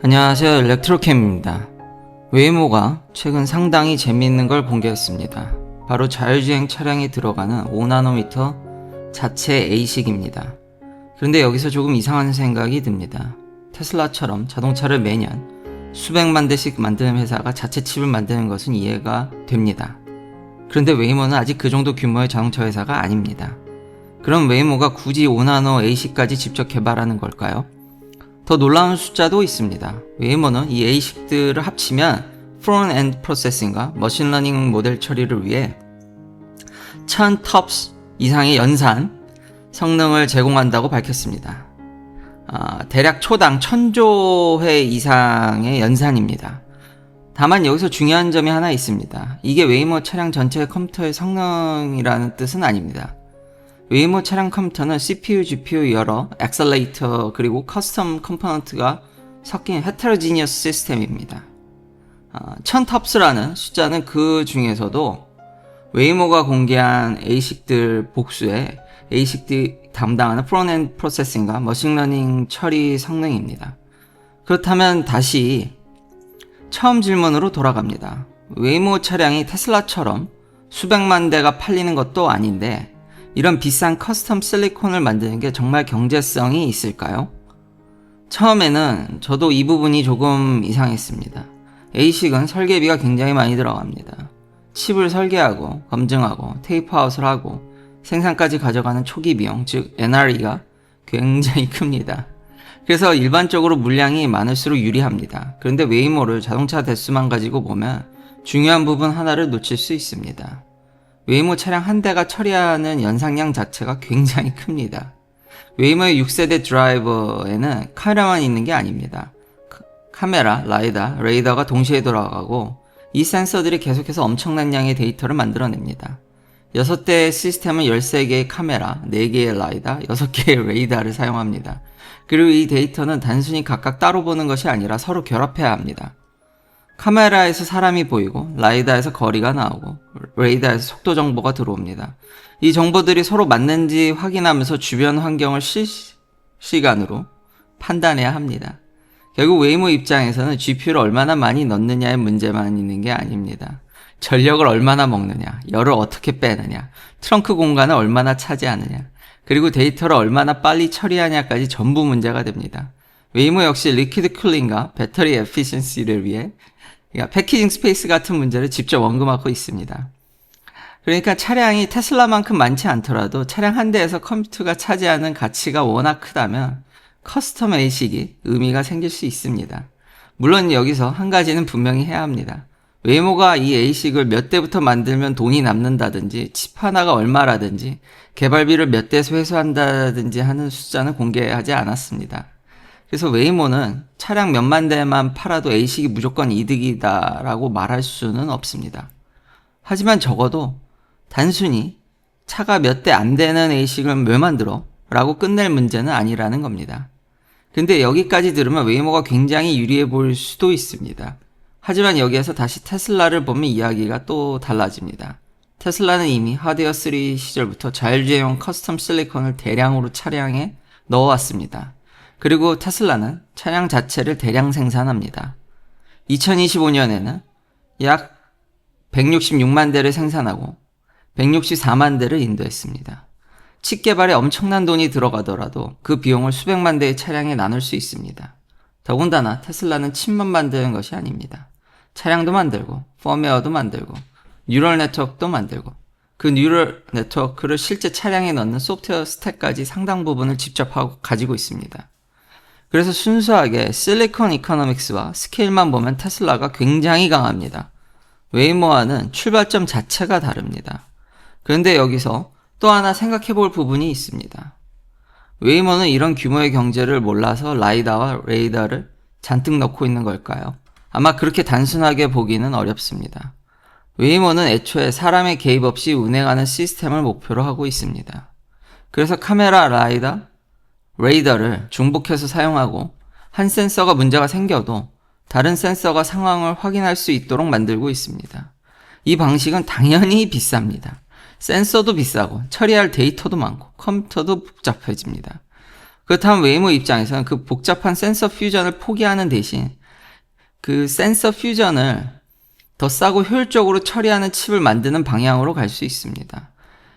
안녕하세요, 일렉트로캠입니다. 웨이모가 최근 상당히 재미있는 걸 공개했습니다. 바로 자율주행 차량이 들어가는 5나노미터 자체 ASIC입니다. 그런데 여기서 조금 이상한 생각이 듭니다. 테슬라처럼 자동차를 매년 수백만 대씩 만드는 회사가 자체 칩을 만드는 것은 이해가 됩니다. 그런데 웨이모는 아직 그 정도 규모의 자동차 회사가 아닙니다. 그럼 웨이모가 굳이 5나노 ASIC까지 직접 개발하는 걸까요? 더 놀라운 숫자도 있습니다. 웨이모는 이 ASIC들을 합치면 프론트엔드 프로세싱과 머신러닝 모델 처리를 위해 1000 TOPS 이상의 연산 성능을 제공한다고 밝혔습니다. 대략 초당 1000조회 이상의 연산입니다. 다만 여기서 중요한 점이 하나 있습니다. 이게 웨이모 차량 전체 컴퓨터의 성능이라는 뜻은 아닙니다. 웨이모 차량 컴퓨터는 CPU, GPU, 여러 엑셀레이터 그리고 커스텀 컴포넌트가 섞인 헤테로지니어스 시스템입니다. 1000 TOPS라는 숫자는 그 중에서도 웨이모가 공개한 ASIC들 복수에 ASIC들이 담당하는 프론트엔드 프로세싱과 머신러닝 처리 성능입니다. 그렇다면 다시 처음 질문으로 돌아갑니다. 웨이모 차량이 테슬라처럼 수백만 대가 팔리는 것도 아닌데 이런 비싼 커스텀 실리콘을 만드는 게 정말 경제성이 있을까요? 처음에는 저도 이 부분이 조금 이상했습니다. ASIC은 설계비가 굉장히 많이 들어갑니다. 칩을 설계하고 검증하고 테이프아웃을 하고 생산까지 가져가는 초기 비용, 즉 NRE가 굉장히 큽니다. 그래서 일반적으로 물량이 많을수록 유리합니다. 그런데 웨이모를 자동차 대수만 가지고 보면 중요한 부분 하나를 놓칠 수 있습니다. 웨이모 차량 한 대가 처리하는 연상량 자체가 굉장히 큽니다. 웨이모의 6세대 드라이버에는 카메라만 있는 게 아닙니다. 카메라, 라이다, 레이더가 동시에 돌아가고 이 센서들이 계속해서 엄청난 양의 데이터를 만들어냅니다. 6대의 시스템은 13개의 카메라, 4개의 라이다, 6개의 레이더를 사용합니다. 그리고 이 데이터는 단순히 각각 따로 보는 것이 아니라 서로 결합해야 합니다. 카메라에서 사람이 보이고 라이다에서 거리가 나오고 레이더에서 속도 정보가 들어옵니다. 이 정보들이 서로 맞는지 확인하면서 주변 환경을 실시간으로 판단해야 합니다. 결국 웨이모 입장에서는 GPU를 얼마나 많이 넣느냐의 문제만 있는 게 아닙니다. 전력을 얼마나 먹느냐, 열을 어떻게 빼느냐, 트렁크 공간을 얼마나 차지하느냐, 그리고 데이터를 얼마나 빨리 처리하냐까지 전부 문제가 됩니다. 웨이모 역시 리퀴드 쿨링과 배터리 에피션시를 위해 패키징 스페이스 같은 문제를 직접 언급하고 있습니다. 그러니까 차량이 테슬라만큼 많지 않더라도 차량 한 대에서 컴퓨터가 차지하는 가치가 워낙 크다면 커스텀 ASIC이 의미가 생길 수 있습니다. 물론 여기서 한 가지는 분명히 해야 합니다. 웨이모가 이 ASIC을 몇 대부터 만들면 돈이 남는다든지 칩 하나가 얼마라든지 개발비를 몇 대에서 회수한다든지 하는 숫자는 공개하지 않았습니다. 그래서 웨이모는 차량 몇만 대만 팔아도 ASIC이 무조건 이득이다 라고 말할 수는 없습니다. 하지만 적어도 단순히 차가 몇 대 안 되는 ASIC을 왜 만들어? 라고 끝낼 문제는 아니라는 겁니다. 근데 여기까지 들으면 웨이모가 굉장히 유리해 보일 수도 있습니다. 하지만 여기에서 다시 테슬라를 보면 이야기가 또 달라집니다. 테슬라는 이미 하드웨어 3 시절부터 자율주행용 커스텀 실리콘을 대량으로 차량에 넣어왔습니다. 그리고 테슬라는 차량 자체를 대량 생산합니다. 2025년에는 약 166만 대를 생산하고 164만 대를 인도했습니다. 칩 개발에 엄청난 돈이 들어가더라도 그 비용을 수백만 대의 차량에 나눌 수 있습니다. 더군다나 테슬라는 칩만 만드는 것이 아닙니다. 차량도 만들고 펌웨어도 만들고 뉴럴 네트워크도 만들고 그 뉴럴 네트워크를 실제 차량에 넣는 소프트웨어 스택까지 상당 부분을 직접 가지고 있습니다. 그래서 순수하게 실리콘 이코노믹스와 스케일만 보면 테슬라가 굉장히 강합니다. 웨이모와는 출발점 자체가 다릅니다. 그런데 여기서 또 하나 생각해 볼 부분이 있습니다. 웨이모는 이런 규모의 경제를 몰라서 라이다와 레이더를 잔뜩 넣고 있는 걸까요? 아마 그렇게 단순하게 보기는 어렵습니다. 웨이모는 애초에 사람의 개입 없이 운행하는 시스템을 목표로 하고 있습니다. 그래서 카메라, 라이더, 레이더를 중복해서 사용하고 한 센서가 문제가 생겨도 다른 센서가 상황을 확인할 수 있도록 만들고 있습니다. 이 방식은 당연히 비쌉니다. 센서도 비싸고 처리할 데이터도 많고 컴퓨터도 복잡해집니다. 그렇다면 웨이모 입장에서는 그 복잡한 센서 퓨전을 포기하는 대신 그 센서 퓨전을 더 싸고 효율적으로 처리하는 칩을 만드는 방향으로 갈 수 있습니다.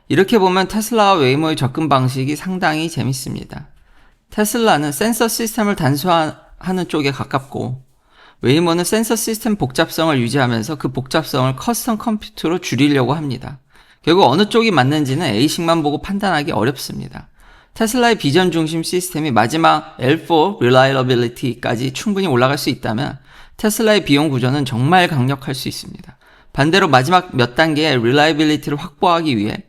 이렇게 보면 테슬라와 웨이모의 접근 방식이 상당히 재밌습니다. 테슬라는 센서 시스템을 단순화하는 쪽에 가깝고 웨이모는 센서 시스템 복잡성을 유지하면서 그 복잡성을 커스텀 컴퓨터로 줄이려고 합니다. 결국 어느 쪽이 맞는지는 A식만 보고 판단하기 어렵습니다. 테슬라의 비전 중심 시스템이 마지막 L4 Reliability까지 충분히 올라갈 수 있다면 테슬라의 비용 구조는 정말 강력할 수 있습니다. 반대로 마지막 몇 단계의 Reliability를 확보하기 위해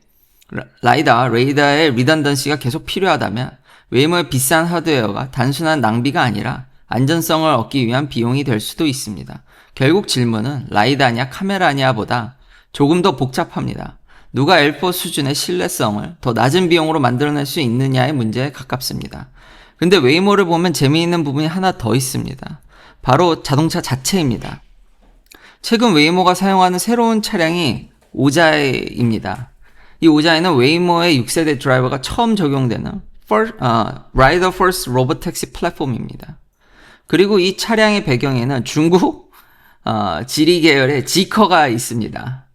레이더의 리던던시가 계속 필요하다면 웨이모의 비싼 하드웨어가 단순한 낭비가 아니라 안전성을 얻기 위한 비용이 될 수도 있습니다. 결국 질문은 라이다냐 카메라냐 보다 조금 더 복잡합니다. 누가 L4 수준의 신뢰성을 더 낮은 비용으로 만들어낼 수 있느냐의 문제에 가깝습니다. 근데 웨이모를 보면 재미있는 부분이 하나 더 있습니다. 바로 자동차 자체입니다. 최근 웨이모가 사용하는 새로운 차량이 오자이입니다. 이 오자이는 웨이모의 6세대 드라이버가 처음 적용되는 Rider First 로보택시 플랫폼입니다. 그리고 이 차량의 배경에는 중국 지리 계열의 지커가 있습니다.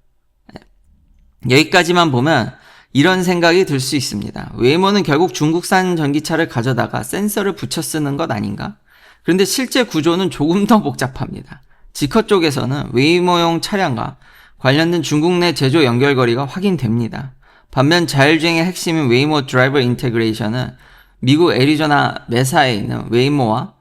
여기까지만 보면 이런 생각이 들 수 있습니다. 웨이모는 결국 중국산 전기차를 가져다가 센서를 붙여 쓰는 것 아닌가? 그런데 실제 구조는 조금 더 복잡합니다. 지커 쪽에서는 웨이모용 차량과 관련된 중국 내 제조 연결거리가 확인됩니다. 반면 자율주행의 핵심인 웨이모 드라이버 인테그레이션은 미국 애리조나 메사에 있는 웨이모와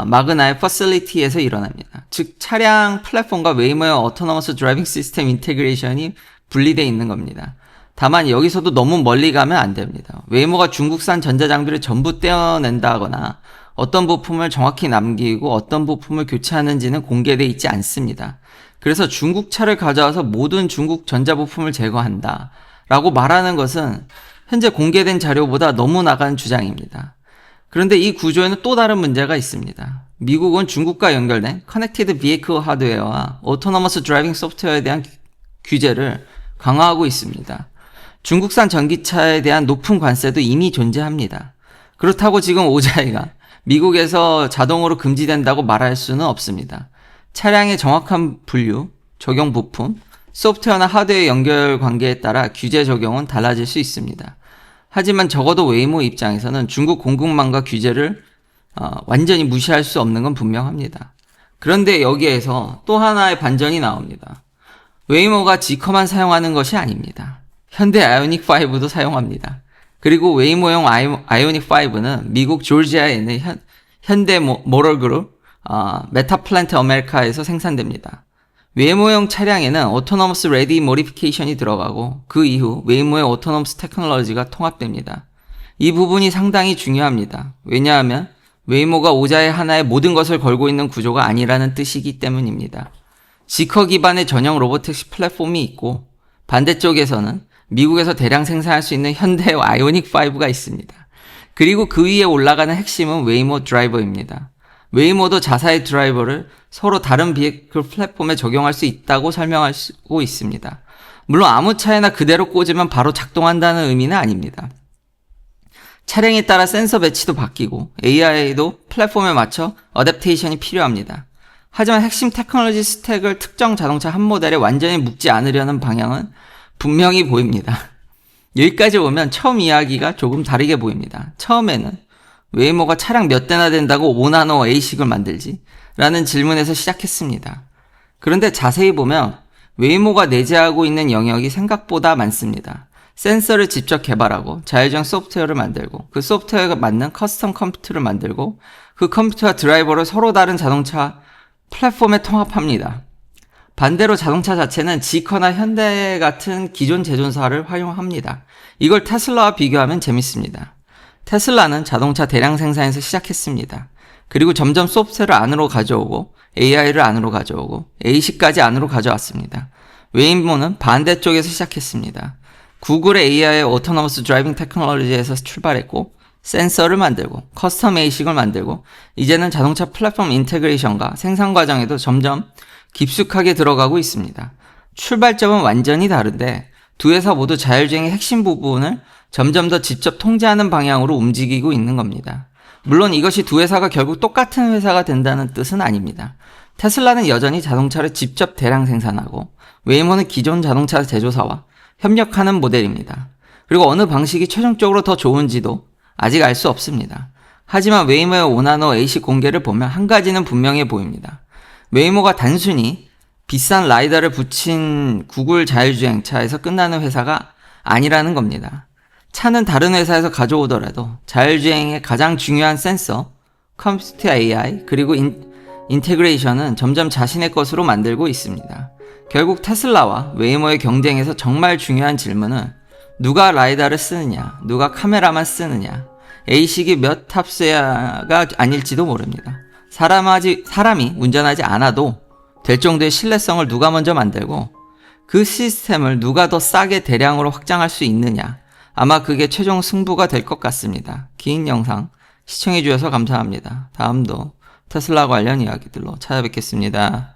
마그나의 퍼실리티에서 일어납니다. 즉 차량 플랫폼과 웨이모의 오토노머스 드라이빙 시스템 인테그레이션이 분리되어 있는 겁니다. 다만 여기서도 너무 멀리 가면 안 됩니다. 웨이모가 중국산 전자장비를 전부 떼어낸다거나 어떤 부품을 정확히 남기고 어떤 부품을 교체하는지는 공개되어 있지 않습니다. 그래서 중국 차를 가져와서 모든 중국 전자부품을 제거한다 라고 말하는 것은 현재 공개된 자료보다 너무 나간 주장입니다. 그런데 이 구조에는 또 다른 문제가 있습니다. 미국은 중국과 연결된 커넥티드 비에이클 하드웨어와 오토노머스 드라이빙 소프트웨어에 대한 규제를 강화하고 있습니다. 중국산 전기차에 대한 높은 관세도 이미 존재합니다. 그렇다고 지금 오자이가 미국에서 자동으로 금지된다고 말할 수는 없습니다. 차량의 정확한 분류, 적용 부품, 소프트웨어나 하드웨어 연결 관계에 따라 규제 적용은 달라질 수 있습니다. 하지만 적어도 웨이모 입장에서는 중국 공급망과 규제를 완전히 무시할 수 없는 건 분명합니다. 그런데 여기에서 또 하나의 반전이 나옵니다. 웨이모가 지커만 사용하는 것이 아닙니다. 현대 아이오닉 5도 사용합니다. 그리고 웨이모용 아이오닉 5는 미국 조지아에 있는 현대 모터그룹 메타플랜트 아메리카에서 생산됩니다. 웨이모용 차량에는 오토노머스 레디 모디피케이션이 들어가고 그 이후 웨이모의 오토노머스 테크놀로지가 통합됩니다. 이 부분이 상당히 중요합니다. 왜냐하면 웨이모가 오자의 하나에 모든 것을 걸고 있는 구조가 아니라는 뜻이기 때문입니다. 지커 기반의 전용 로보택시 플랫폼이 있고 반대쪽에서는 미국에서 대량 생산할 수 있는 현대 아이오닉 5가 있습니다. 그리고 그 위에 올라가는 핵심은 웨이모 드라이버입니다. 웨이모도 자사의 드라이버를 서로 다른 비에이클 플랫폼에 적용할 수 있다고 설명하고 있습니다. 물론 아무 차에나 그대로 꽂으면 바로 작동한다는 의미는 아닙니다. 차량에 따라 센서 배치도 바뀌고 AI도 플랫폼에 맞춰 어댑테이션이 필요합니다. 하지만 핵심 테크놀로지 스택을 특정 자동차 한 모델에 완전히 묶지 않으려는 방향은 분명히 보입니다. 여기까지 오면 처음 이야기가 조금 다르게 보입니다. 처음에는 웨이모가 차량 몇 대나 된다고 5나노 A식을 만들지? 라는 질문에서 시작했습니다. 그런데 자세히 보면 웨이모가 내재하고 있는 영역이 생각보다 많습니다. 센서를 직접 개발하고 자율주행 소프트웨어를 만들고 그 소프트웨어가 맞는 커스텀 컴퓨터를 만들고 그 컴퓨터와 드라이버를 서로 다른 자동차 플랫폼에 통합합니다. 반대로 자동차 자체는 지커나 현대 같은 기존 제조사를 활용합니다. 이걸 테슬라와 비교하면 재밌습니다. 테슬라는 자동차 대량 생산에서 시작했습니다. 그리고 점점 소프트웨어를 안으로 가져오고 AI를 안으로 가져오고 AC까지 안으로 가져왔습니다. 웨이모는 반대쪽에서 시작했습니다. 구글의 AI의 오토노머스 드라이빙 테크놀로지에서 출발했고 센서를 만들고 커스텀 ASIC을 만들고 이제는 자동차 플랫폼 인테그레이션과 생산 과정에도 점점 깊숙하게 들어가고 있습니다. 출발점은 완전히 다른데 두 회사 모두 자율주행의 핵심 부분을 점점 더 직접 통제하는 방향으로 움직이고 있는 겁니다. 물론 이것이 두 회사가 결국 똑같은 회사가 된다는 뜻은 아닙니다. 테슬라는 여전히 자동차를 직접 대량 생산하고 웨이모는 기존 자동차 제조사와 협력하는 모델입니다. 그리고 어느 방식이 최종적으로 더 좋은지도 아직 알 수 없습니다. 하지만 웨이모의 5나노 ASIC 공개를 보면 한 가지는 분명해 보입니다. 웨이모가 단순히 비싼 라이다를 붙인 구글 자율주행차에서 끝나는 회사가 아니라는 겁니다. 차는 다른 회사에서 가져오더라도 자율주행의 가장 중요한 센서, 컴퓨터 AI, 그리고 인테그레이션은 점점 자신의 것으로 만들고 있습니다. 결국 테슬라와 웨이모의 경쟁에서 정말 중요한 질문은 누가 라이다를 쓰느냐, 누가 카메라만 쓰느냐, ASIC이 몇 탑재야가 아닐지도 모릅니다. 사람이 운전하지 않아도 될 정도의 신뢰성을 누가 먼저 만들고 그 시스템을 누가 더 싸게 대량으로 확장할 수 있느냐, 아마 그게 최종 승부가 될 것 같습니다. 긴 영상 시청해주셔서 감사합니다. 다음도 테슬라 관련 이야기들로 찾아뵙겠습니다.